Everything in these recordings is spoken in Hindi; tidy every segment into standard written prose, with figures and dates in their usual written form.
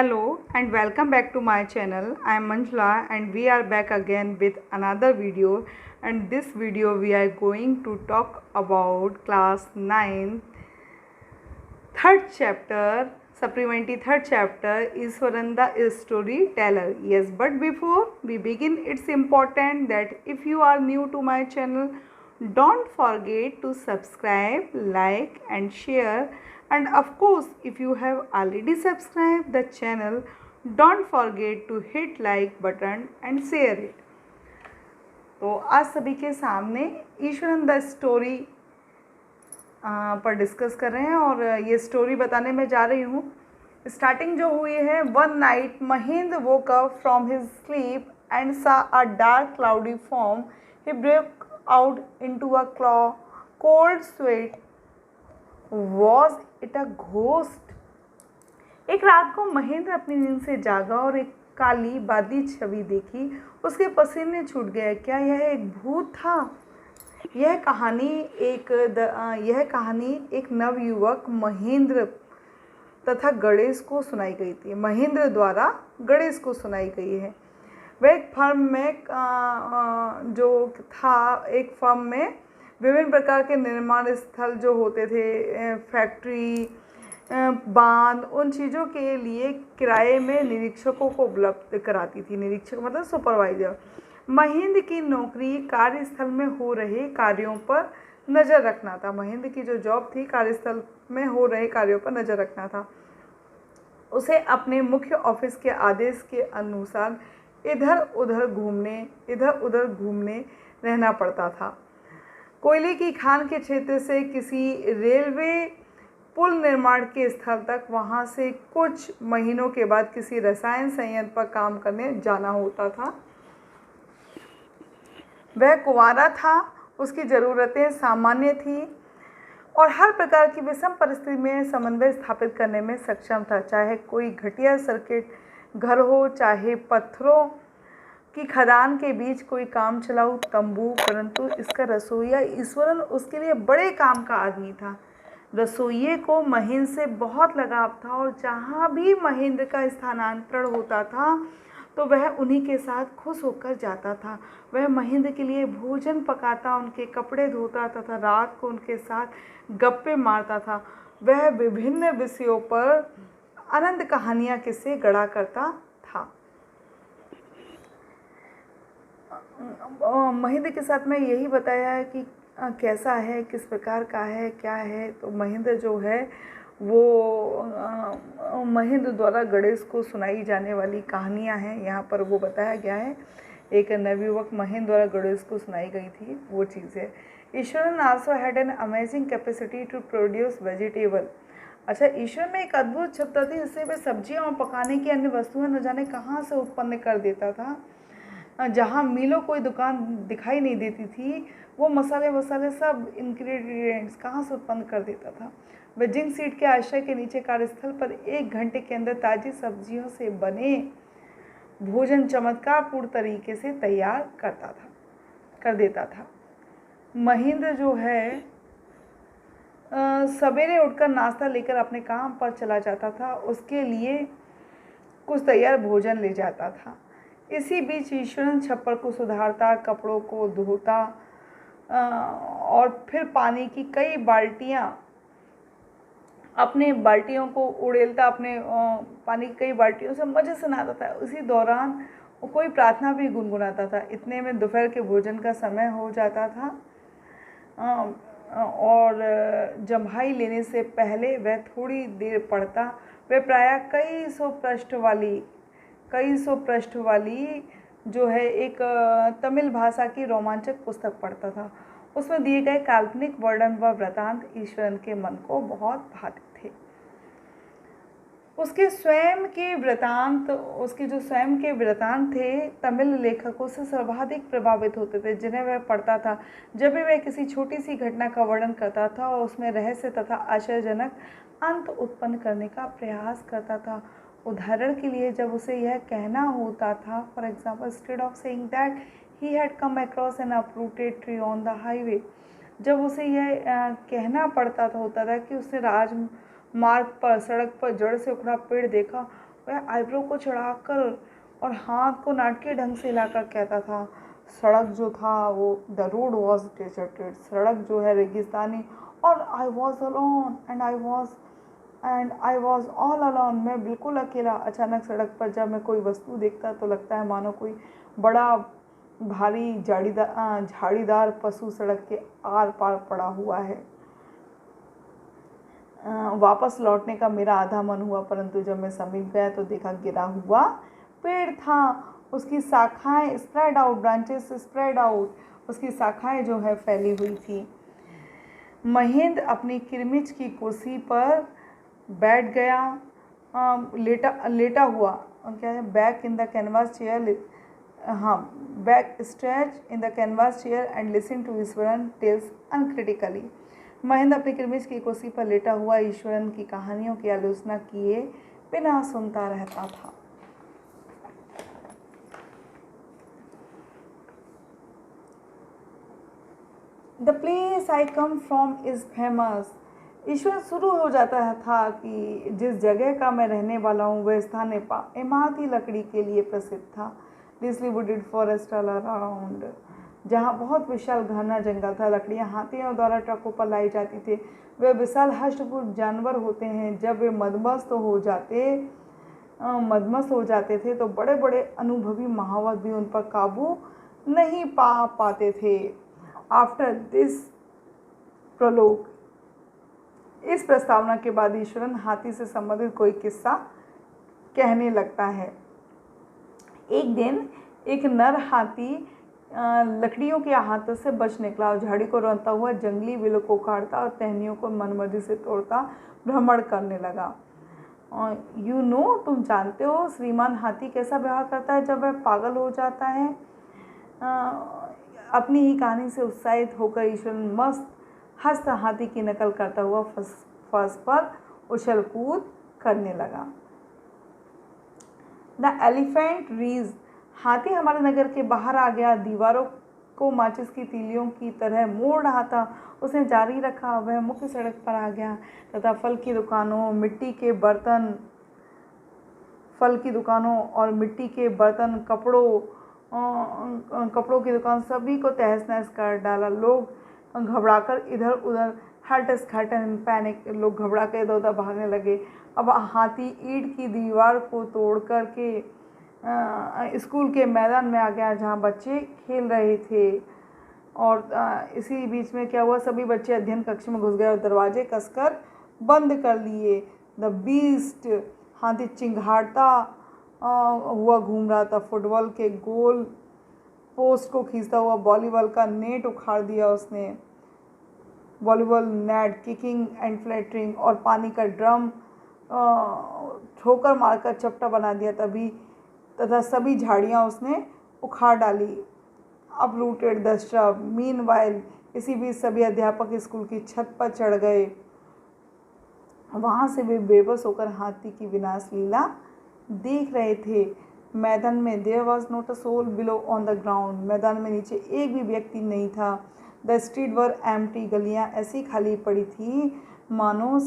Hello and welcome back to my channel. I am Manjula and we are back again with another video, and this video we are going to talk about class 9 third chapter supplementary third chapter Iswaranda is storyteller. Yes, but before we begin, it's important that if you are new to my channel, don't forget to subscribe, like and share, and of course if you have already subscribed the channel, don't forget to hit like button and share it. तो आज सभी के सामने ईश्वरन द स्टोरी पर डिस्कस कर रहे हैं और ये स्टोरी बताने में जा रही हूँ। स्टार्टिंग जो हुई है, one night Mahendra woke up from his sleep and saw a dark cloudy form. He break out into a cold sweat. Was it a ghost? एक रात को महेंद्र अपनी नींद से जागा और एक काली बादी छवि देखी. उसके पसीने छूट गए. क्या यह एक भूत था? यह कहानी एक नवयुवक महेंद्र तथा गणेश को सुनाई गई थी. महेंद्र द्वारा गणेश को सुनाई गई है. वह एक फर्म में विभिन्न प्रकार के निर्माण स्थल जो होते थे, फैक्ट्री, बांध, उन चीज़ों के लिए किराए में निरीक्षकों को उपलब्ध कराती थी. निरीक्षक मतलब सुपरवाइजर. महेंद्र की नौकरी कार्यस्थल में हो रहे कार्यों पर नज़र रखना था. महेंद्र की जो जॉब थी, कार्यस्थल में हो रहे कार्यों पर नज़र रखना था. उसे अपने मुख्य ऑफिस के आदेश के अनुसार इधर उधर घूमने रहना पड़ता था. कोयले की खान के क्षेत्र से किसी रेलवे पुल निर्माण के स्थल तक, वहाँ से कुछ महीनों के बाद किसी रसायन संयंत्र पर काम करने जाना होता था. वह कुंवारा था. उसकी ज़रूरतें सामान्य थी और हर प्रकार की विषम परिस्थिति में समन्वय स्थापित करने में सक्षम था. चाहे कोई घटिया सर्किट घर हो, चाहे पत्थरों की खदान के बीच कोई काम चलाऊ तंबू. परंतु इसका रसोइया ईश्वरन उसके लिए बड़े काम का आदमी था. रसोइये को महेंद्र से बहुत लगाव था और जहाँ भी महेंद्र का स्थानांतरण होता था तो वह उन्हीं के साथ खुश होकर जाता था. वह महेंद्र के लिए भोजन पकाता, उनके कपड़े धोता तथा रात को उनके साथ गप्पे मारता था. वह विभिन्न विषयों पर अनंत कहानियाँ किस्से गढ़ा करता था. महेंद्र के साथ मैं यही बताया है कि कैसा है, किस प्रकार का है, क्या है. तो महेंद्र जो है वो महेंद्र द्वारा गणेश को सुनाई जाने वाली कहानियाँ हैं. यहाँ पर वो बताया गया है, एक नवयुवक महेंद्र द्वारा गणेश को सुनाई गई थी, वो चीज़ है. Iswaran also had an amazing capacity to produce vegetable. अच्छा, ईश्वर में एक अद्भुत क्षमता थी जिससे वह सब्जियाँ और पकाने की अन्य वस्तुएं न जाने कहाँ से उत्पन्न कर देता था. जहाँ मीलों कोई दुकान दिखाई नहीं देती थी, वो मसाले सब इंग्रेडिएंट्स कहाँ से उत्पन्न कर देता था. वह जिंक सीड के आश्रय के नीचे कार्यस्थल पर 1 घंटे के अंदर ताज़ी सब्जियों से बने भोजन चमत्कारपूर्ण तरीके से तैयार कर देता था. महेंद्र जो है सवेरे उठकर नाश्ता लेकर अपने काम पर चला जाता था. उसके लिए कुछ तैयार भोजन ले जाता था. इसी बीच ईश्वरन छप्पर को सुधारता, कपड़ों को धोता और फिर पानी की कई बाल्टियों को उड़ेलता, अपने पानी की कई बाल्टियों से मज़े से नहाता था. उसी दौरान वो कोई प्रार्थना भी गुनगुनाता था. इतने में दोपहर के भोजन का समय हो जाता था और जम्हाई लेने से पहले वह थोड़ी देर पढ़ता. वह प्रायः कई सौ पृष्ठ वाली जो है एक तमिल भाषा की रोमांचक पुस्तक पढ़ता था. उसमें दिए गए काल्पनिक वर्णन व वृतांत ईश्वरन के मन को बहुत भाते थे. उसके जो स्वयं के वृतांत थे, तमिल लेखकों से सर्वाधिक प्रभावित होते थे, जिन्हें वह पढ़ता था. जब भी वह किसी छोटी सी घटना का वर्णन करता था और उसमें रहस्य तथा आश्चर्यजनक अंत उत्पन्न करने का प्रयास करता था. उदाहरण के लिए, जब उसे यह कहना होता था, for example, instead of saying that he had come across N uprooted tree on the highway, जब उसे यह कहना पड़ता होता था कि उसने राजमार्ग पर, सड़क पर जड़ से उखड़ा पेड़ देखा वह आईब्रो को चढ़ाकर और हाथ को नाटकीय ढंग से हिलाकर कहता था। सड़क जो था वो द रोड वॉज डेजर्टेड, सड़क जो है रेगिस्तानी, और I was alone and I was all alone, मैं बिल्कुल अकेला। अचानक सड़क पर जब मैं कोई वस्तु देखता तो लगता है मानो कोई बड़ा भारी झाड़ीदार पशु सड़क के आर पार पड़ा हुआ है। वापस लौटने का मेरा आधा मन हुआ, परंतु जब मैं समीप गया तो देखा गिरा हुआ पेड़ था। उसकी शाखाएं spread out, branches spread out, उसकी शाखाएं जो है फैली हुई थी। महेंद्र अपनी किरमिच की कुर्सी पर बैठ गया, लेटा हुआ, क्या है, back in the canvas chair, हाँ, back stretch in the canvas chair and listen to Eswaran tells uncritically. Mahendra अपनी किरमिच की कुर्सी पर लेटा हुआ ईश्वरन की कहानियों की आलोचना किए बिना सुनता रहता था। The place I come from is famous. Ishwar शुरू हो जाता था कि जिस जगह का मैं रहने वाला हूँ वह स्थान इमारती लकड़ी के लिए प्रसिद्ध था। डिस्ली वुडेड फॉरेस्ट ऑल अराउंड, जहाँ बहुत विशाल घना जंगल था। लकड़ियाँ हाथियों द्वारा ट्रकों पर लाई जाती थी। वे विशाल हष्टपुष्ट जानवर होते हैं। जब वे मदमस्त हो जाते थे तो बड़े बड़े अनुभवी महावत भी उन पर काबू नहीं पाते थे। आफ्टर दिस प्रोलोग, इस प्रस्तावना के बाद ईश्वरन हाथी से संबंधित कोई किस्सा कहने लगता है। एक दिन एक नर हाथी लकड़ियों के हाथों से बच निकला और झाड़ी को रौंदता हुआ जंगली बिलों को काटता और टहनियों को मनमर्जी से तोड़ता भ्रमण करने लगा। तुम जानते हो श्रीमान हाथी कैसा व्यवहार करता है जब वह पागल हो जाता है। अपनी ही कहानी से उत्साहित होकर ईश्वर मस्त हस्त हाथी की नकल करता हुआ फर्श पर उछल कूद करने लगा। द एलिफेंट रीज, हाथी हमारे नगर के बाहर आ गया, दीवारों को माचिस की तीलियों की तरह मोड़ रहा था। उसने जारी रखा, वह मुख्य सड़क पर आ गया तथा फल की दुकानों और मिट्टी के बर्तन, कपड़ों की दुकान, सभी को तहस नहस कर डाला। लोग घबराकर इधर उधर, हट स्कैटर इन पैनिक, लोग घबरा कर इधर उधर भागने लगे। अब हाथी ईंट की दीवार को तोड़ कर के स्कूल के मैदान में आ गया जहाँ बच्चे खेल रहे थे। और इसी बीच में क्या हुआ, सभी बच्चे अध्ययन कक्ष में घुस गए और दरवाजे कसकर बंद कर लिए। द बीस्ट, हाथी चिंघाड़ता हुआ घूम रहा था। फुटबॉल के गोल पोस्ट को खींचता हुआ वॉलीबॉल का नेट उखाड़ दिया उसने। Volleyball net kicking and flattering, और पानी का ड्रम ठोकर मारकर चपटा बना दिया। तथा सभी झाड़ियाँ उसने उखाड़ डाली। अब रूटेड द श्रब। मीनवाइल, इसी बीच सभी अध्यापक स्कूल की छत पर चढ़ गए। वहाँ से वे बेबस होकर हाथी की विनाश लीला देख रहे थे। मैदान में there was not a soul below on the ground, मैदान में नीचे एक भी व्यक्ति नहीं था। द स्ट्रीट वर एम्प्टी, गलियाँ ऐसी खाली पड़ी थी मानो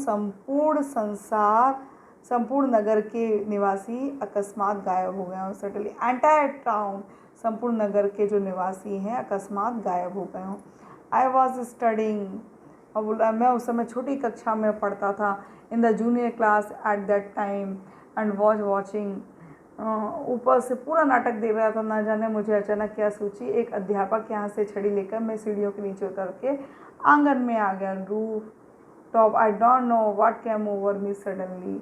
संपूर्ण नगर के निवासी अकस्मात गायब हो गए हों। सडनली एंटायर टाउन, संपूर्ण नगर के जो निवासी हैं अकस्मात गायब हो गए हों। आई वॉज स्टडिंग, अब मैं उस समय छोटी कक्षा में पढ़ता था। In the junior class at that time and was watching, ऊपर से पूरा नाटक देख रहा था। ना जाने मुझे अचानक क्या सूची, एक अध्यापक यहाँ से छड़ी लेकर मैं सीढ़ियों के नीचे उतर के आंगन में आ गया। Roof top, I don't know what came over me suddenly.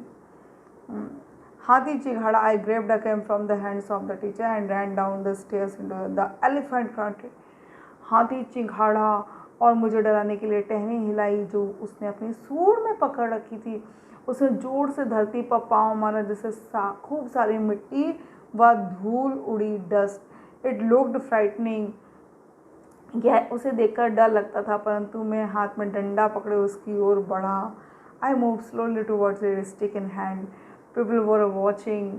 हाथी चिघाड़ा, I grabbed a cane from the hands of the teacher and ran down the stairs into the elephant country. हाथी चिघाड़ा और मुझे डराने के लिए टहनी हिलाई जो उसने अपनी सूंड में पकड़ रखी थी। उसने जोर से धरती पर पाँव मारा जिससे खूब सारी मिट्टी व धूल उड़ी, डस्ट। इट लुक्ड फ्राइटनिंग, यह उसे देखकर डर लगता था, परंतु मैं हाथ में डंडा पकड़े उसकी ओर बढ़ा। I move slowly towards it, stick in hand. People were watching,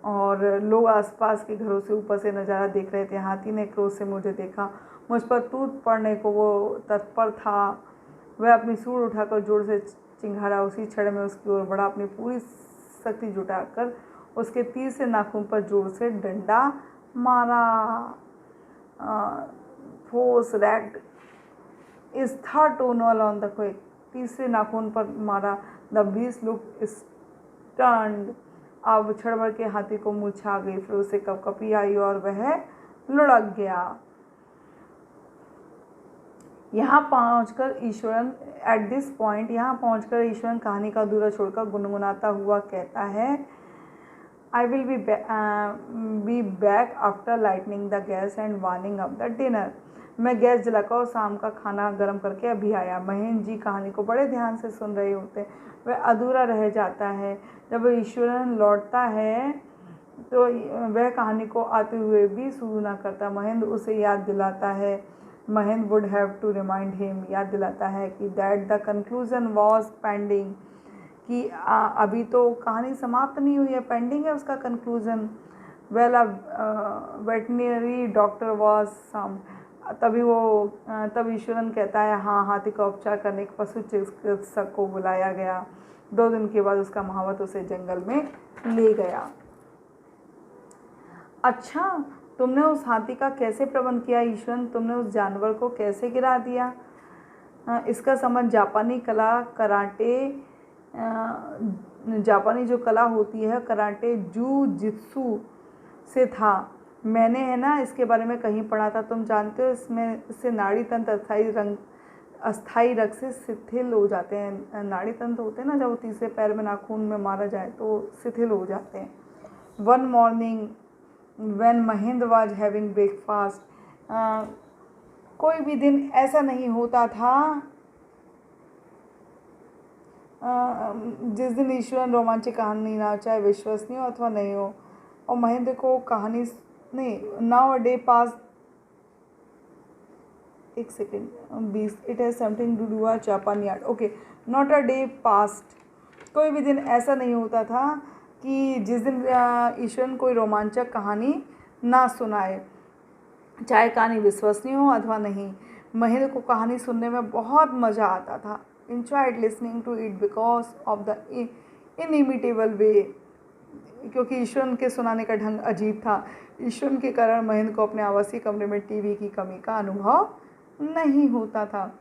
और लोग आसपास के घरों से ऊपर से नज़ारा देख रहे थे। हाथी ने क्रोध से मुझे देखा, मुझ पर टूट पड़ने को वो तत्पर था। वह अपनी सूंड उठाकर जोर से चिंघाड़ा। उसी क्षण में उसकी ओर बढ़ा, अपनी पूरी शक्ति जुटाकर उसके तीसरे नाखून पर जोर से डंडा मारा। Force raked is third tonal on the quick, तीसरे नाखून पर मारा। द बीस्ट लुक स्टर्न्ड, अब क्षण के हाथी को मूर्छा आ गई, फिर उसे कपकपी आई और वह लुढ़क गया। यहाँ पहुँचकर ईश्वरन एट दिस पॉइंट, यहाँ पहुँचकर ईश्वरन कहानी का अधूरा छोड़कर गुनगुनाता हुआ कहता है, I will be back after lightning the gas and warning up the dinner. मैं गैस जलाकर और शाम का खाना गर्म करके अभी आया। महेंद्र जी कहानी को बड़े ध्यान से सुन रहे होते, वह अधूरा रह जाता है। जब ईश्वरन लौटता है तो वह कहानी को आते हुए भी शुरू ना करता। महेंद्र उसे याद दिलाता है, Mahendra would have to remind him, याद दिलाता है कि that the conclusion was pending, कि अभी तो कहानी समाप्त नहीं हुई है, पेंडिंग है उसका conclusion. Well veterinary doctor was some, तब ईश्वरन कहता है, हाँ, हाथी का उपचार करने एक पशु चिकित्सक को बुलाया गया। 2 दिन के बाद उसका महावत उसे जंगल में ले गया। अच्छा, तुमने उस हाथी का कैसे प्रबंध किया ईश्वरन? तुमने उस जानवर को कैसे गिरा दिया? इसका संबंध जापानी कला कराटे, जापानी जो कला होती है कराटे जूजित्सु से था। मैंने है ना इसके बारे में कहीं पढ़ा था, तुम जानते हो इससे नाड़ी तंत्र अस्थाई रग से शिथिल हो जाते हैं। नाड़ी तंत्र होते हैं ना, जब तीसरे पैर में नाखून में मारा जाए तो शिथिल हो जाते हैं। One morning when Mahendra was having breakfast, कोई भी दिन ऐसा नहीं होता था जिस दिन ईश्वरन रोमांचक कहानी ना, चाहे विश्वसनीय हो अथवा नहीं हो, और महेंद्र को कहानी नहीं, नाउ अ डे पास, एक second 20, it has something to do Japan yard, okay, not a day past, कोई भी दिन ऐसा नहीं होता था कि जिस दिन ईश्वरन कोई रोमांचक कहानी ना सुनाए, चाहे कहानी विश्वसनीय हो अथवा नहीं। महेंद्र को कहानी सुनने में बहुत मज़ा आता था। enjoyed listening to it because of the inimitable way, क्योंकि ईश्वरन के सुनाने का ढंग अजीब था। ईश्वरन के कारण महेंद्र को अपने आवासीय कमरे में टीवी की कमी का अनुभव नहीं होता था।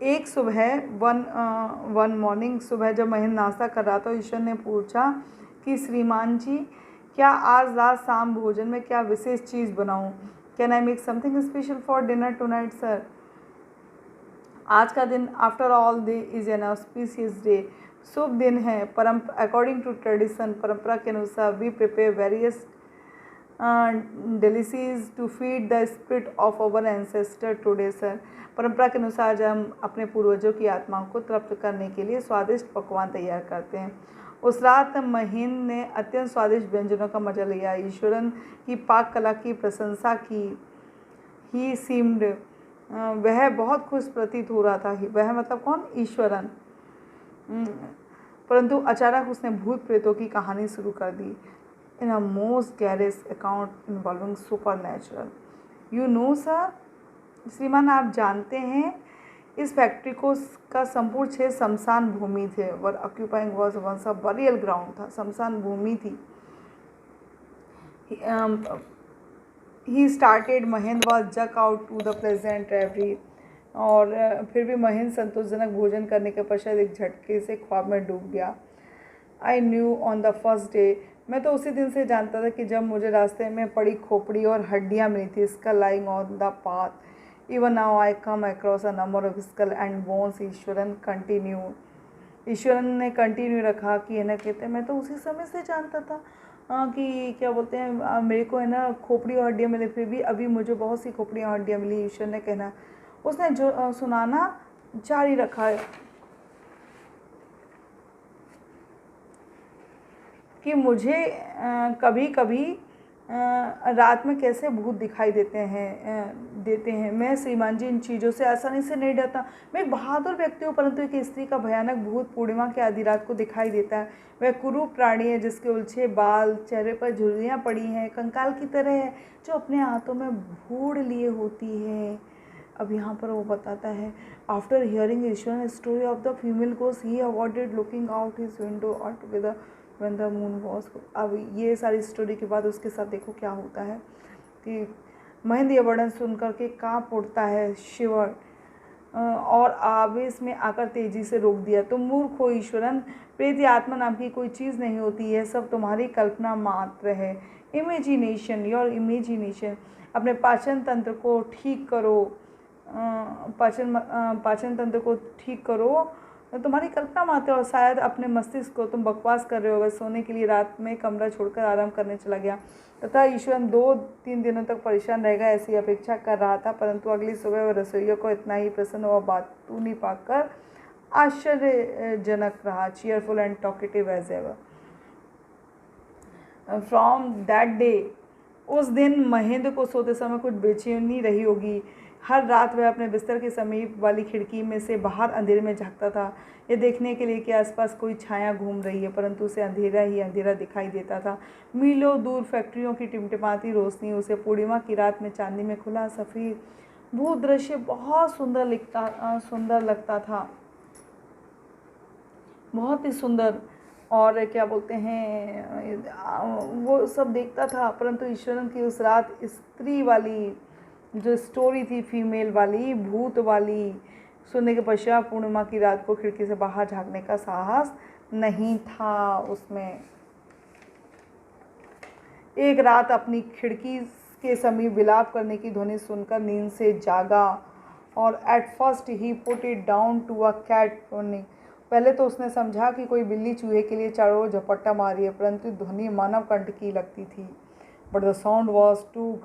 एक सुबह वन मॉर्निंग, सुबह जब महेंद्र नाश्ता कर रहा था, ईश्वर ने पूछा कि श्रीमान जी, क्या आज रात शाम भोजन में क्या विशेष चीज़ बनाऊं? Can I make something special for dinner tonight sir? आज का दिन after all day is an auspicious day, शुभ दिन है। अकॉर्डिंग टू ट्रेडिशन, परंपरा के अनुसार we prepare various delicacies to feed the spirit of our ancestor today sir. परंपरा के अनुसार जब हम अपने पूर्वजों की आत्माओं को तृप्त करने के लिए स्वादिष्ट पकवान तैयार करते हैं। उस रात महेंद्र ने अत्यंत स्वादिष्ट व्यंजनों का मजा लिया। ईश्वरन की पाक कला की प्रशंसा की। ही सीम्ड, वह बहुत खुश प्रतीत हो रहा था। वह मतलब कौन? ईश्वरन। परंतु अचानक उसने भूत प्रेतों की कहानी शुरू कर दी। In a most garage account involving super natural. You know sir, श्रीमान आप जानते हैं, इस फैक्ट्री को का संपूर्ण क्षेत्र शमशान भूमि थे। Where occupying was once a burial ground था, शमशान भूमि थी। He started, Mahendra was jerk out to the pleasant reverie, और फिर भी महेंद्र संतोषजनक भोजन करने के पश्चात एक झटके से ख्वाब में डूब गया। I knew on the first day, मैं तो उसी दिन से जानता था कि जब मुझे रास्ते में पड़ी खोपड़ी और हड्डियाँ मिली थी, skull lying on the path. Even now I come across a number of skull and bones. Iswaran continue, Iswaran ने कंटिन्यू रखा कि है ना, कहते मैं तो उसी समय से जानता था कि क्या बोलते हैं, मेरे को है ना खोपड़ी और हड्डियाँ मिली, फिर भी अभी मुझे बहुत सी खोपड़ियाँ और हड्डियाँ मिली। ईश्वर ने कहना, उसने जो सुनाना जारी रखा है कि मुझे कभी कभी रात में कैसे भूत दिखाई देते हैं। मैं श्रीमान जी इन चीज़ों से आसानी से नहीं डरता। मैं एक बहादुर व्यक्ति हूँ, परंतु एक स्त्री का भयानक भूत पूर्णिमा के आधी रात को दिखाई देता है। वह कुरूप प्राणी है जिसके उलझे बाल, चेहरे पर झुर्रियाँ पड़ी हैं, कंकाल की तरह है, जो अपने हाथों में भूड़ लिए होती है। अब यहाँ पर वो बताता है, after hearing Ishwar story of the female ghost he avoided looking out his window altogether. When the moon was. अब ये सारी स्टोरी के बाद उसके साथ देखो क्या होता है कि महेंद्र ये वर्णन सुन करके काँप उठता है, शिवर, और आवेश में आकर तेजी से रोक दिया। तुम मूर्ख हो ईश्वरन, प्रेत या आत्मा नाम की कोई चीज़ नहीं होती, यह सब तुम्हारी कल्पना मात्र है। Imagination, your imagination. अपने पाचन तंत्र को ठीक करो, पाचन तंत्र को ठीक करो, तुम्हारी कल्पना मात्र। और शायद अपने मस्तिष्क को तुम बकवास कर रहे हो। वह सोने के लिए रात में कमरा छोड़कर आराम करने चला गया तथा ईश्वरन 2-3 दिनों तक परेशान रहेगा ऐसी अपेक्षा कर रहा था, परंतु अगली सुबह वह रसोइया को इतना ही प्रसन्न व बातूनी पाकर आश्चर्यजनक रहा। Cheerful and talkative as ever. From that day, उस दिन महेंद्र को सोते समय कुछ बेचैनी रही होगी। हर रात वह अपने बिस्तर के समीप वाली खिड़की में से बाहर अंधेरे में झांकता था, यह देखने के लिए कि आसपास कोई छाया घूम रही है, परंतु उसे अंधेरा ही अंधेरा दिखाई देता था। मीलों दूर फैक्ट्रियों की टिमटिमाती रोशनी उसे पूर्णिमा की रात में चांदी में खुला सफ़ेद भू दृश्य बहुत सुंदर लगता था, बहुत ही सुंदर। और क्या बोलते हैं, वो सब देखता था, परंतु ईश्वरन की उस रात स्त्री वाली जो स्टोरी थी, फीमेल वाली, भूत वाली, सुनने के पश्चात पूर्णिमा की रात को खिड़की से बाहर झांकने का साहस नहीं था उसमें। एक रात अपनी खिड़की के समीप विलाप करने की ध्वनि सुनकर नींद से जागा और at first he put it down to a cat running. पहले तो उसने समझा कि कोई बिल्ली चूहे के लिए चारों ओर झपट्टा मारी है, परंतु ध्वनि मानव कंठ की लगती थी। But the sound was too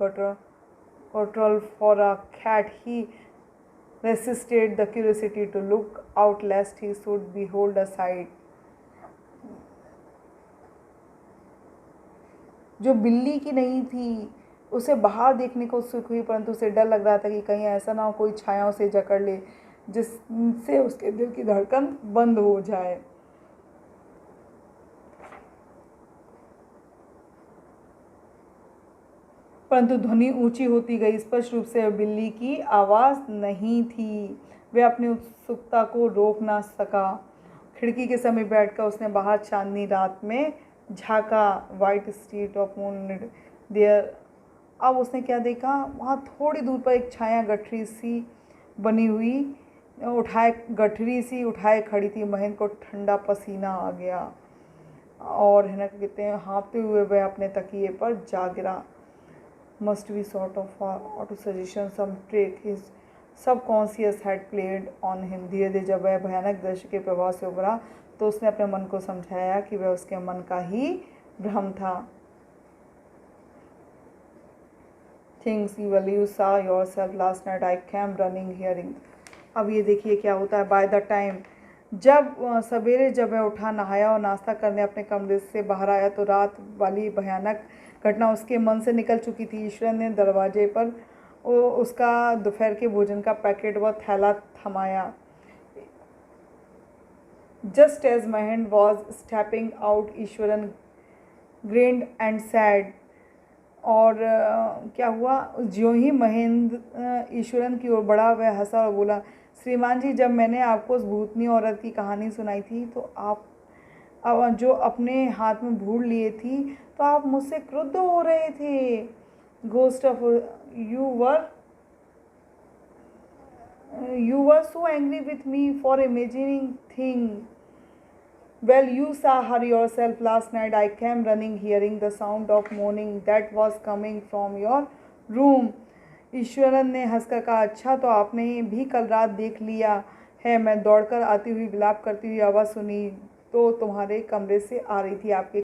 guttural for a cat. He resisted the curiosity to look out lest he should behold a sight जो बिल्ली की नहीं थी। उसे बाहर देखने को उत्सुक हुई, परंतु उसे डर लग रहा था कि कहीं ऐसा ना हो कोई छाया उसे जकड़ ले जिससे उसके दिल की धड़कन बंद हो जाए। परंतु ध्वनि ऊंची होती गई। स्पष्ट रूप से बिल्ली की आवाज़ नहीं थी। वह अपनी उत्सुकता को रोक ना सका। खिड़की के समीप बैठकर उसने बाहर चांदनी रात में झांका। White street of moon there. अब उसने क्या देखा, वहाँ थोड़ी दूर पर एक छाया गठरी सी बनी हुई गठरी सी उठाए खड़ी थी। महेंद्र को ठंडा पसीना आ गया और है ना कहते हैं हाँफते हुए वह अपने तकिए पर जा गिरा। Must be sort of auto suggestion, some trick his subconscious had played on him। धीरे धीरे जब वह भयानक दृश्य के प्रभाव से उभरा तो उसने अपने मन को समझाया कि वह उसके मन का ही भ्रम था। Things evil you saw yourself last night, I came running hearing। अब ये देखिए क्या होता है। बाय द टाइम जब सवेरे जब वह उठा, नहाया और नाश्ता करने अपने कमरे से बाहर आया तो रात वाली भयानक घटना उसके मन से निकल चुकी थी। ईश्वर ने दरवाजे पर उसका दोपहर के भोजन का पैकेट व थैला थमाया। Just as Mahendra was stepping out, Eswaran groaned and said. और क्या हुआ, ज्यों ही महेंद्र ईश्वरन की ओर बढ़ा वह हंसा और बोला, श्रीमान जी, जब मैंने आपको उस भूतनी औरत की कहानी सुनाई थी तो आप जो अपने हाथ में भूल लिए थी तो आप मुझसे क्रुद्ध हो रहे थे। Ghost of you were so angry with me for imagining thing। Well, you saw her yourself last night। I came running hearing the sound of moaning that was coming from your room। Eswaran ने हंसकर कहा, अच्छा तो आपने भी कल रात देख लिया है। मैं दौड़कर आती हुई विलाप करती हुई आवाज़ सुनी तो तुम्हारे कमरे से आ रही थी। आपके